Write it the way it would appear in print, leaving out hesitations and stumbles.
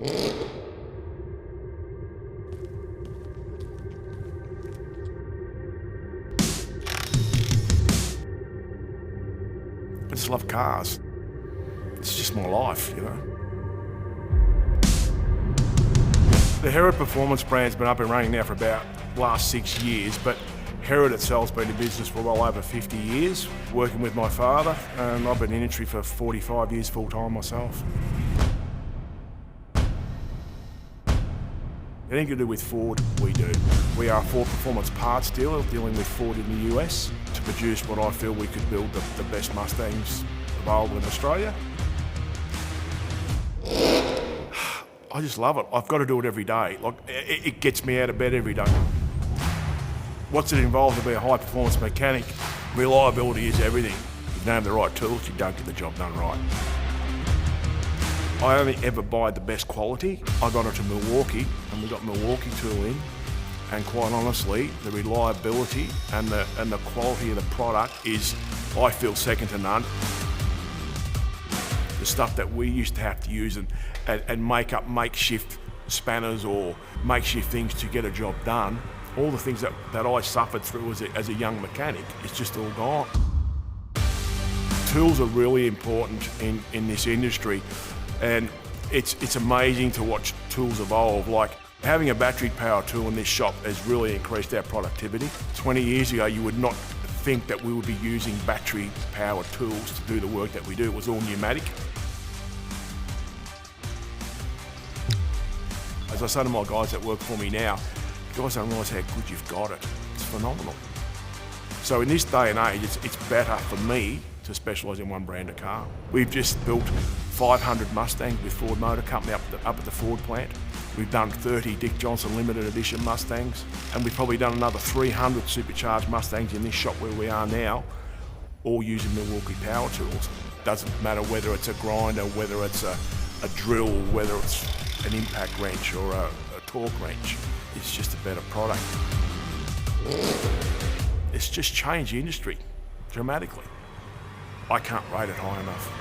I just love cars. It's just my life, you know. The Herrod Performance brand's been up and running now for about the last 6 years, but Herrod itself's been in business for well over 50 years, working with my father, and I've been in the industry for 45 years full-time myself. Anything to do with Ford, we do. We are a Ford Performance parts dealer dealing with Ford in the US to produce what I feel we could build the best Mustangs available in Australia. I just love it. I've got to do it every day. Like, it gets me out of bed every day. What's it involved to be a high-performance mechanic? Reliability is everything. If you don't have the right tools, you don't get the job done right. I only ever buy the best quality. I got it to Milwaukee, and we got Milwaukee tooling, and quite honestly, the reliability and the quality of the product is, I feel, second to none. The stuff that we used to have to use and make up makeshift spanners or makeshift things to get a job done, all the things that I suffered through as a young mechanic, it's just all gone. Tools are really important in this industry, and it's amazing to watch tools evolve. Like, having a battery power tool in this shop has really increased our productivity. 20 years ago, you would not think that we would be using battery powered tools to do the work that we do. It was all pneumatic. As I say to my guys that work for me now, you guys don't realise how good you've got it. It's phenomenal. So in this day and age, it's better for me to specialise in one brand of car. We've just built 500 Mustangs with Ford Motor Company up at the Ford plant. We've done 30 Dick Johnson limited edition Mustangs, and we've probably done another 300 supercharged Mustangs in this shop where we are now, all using Milwaukee power tools. Doesn't matter whether it's a grinder, whether it's a drill, whether it's an impact wrench or a torque wrench. It's just a better product. It's just changed the industry dramatically. I can't rate it high enough.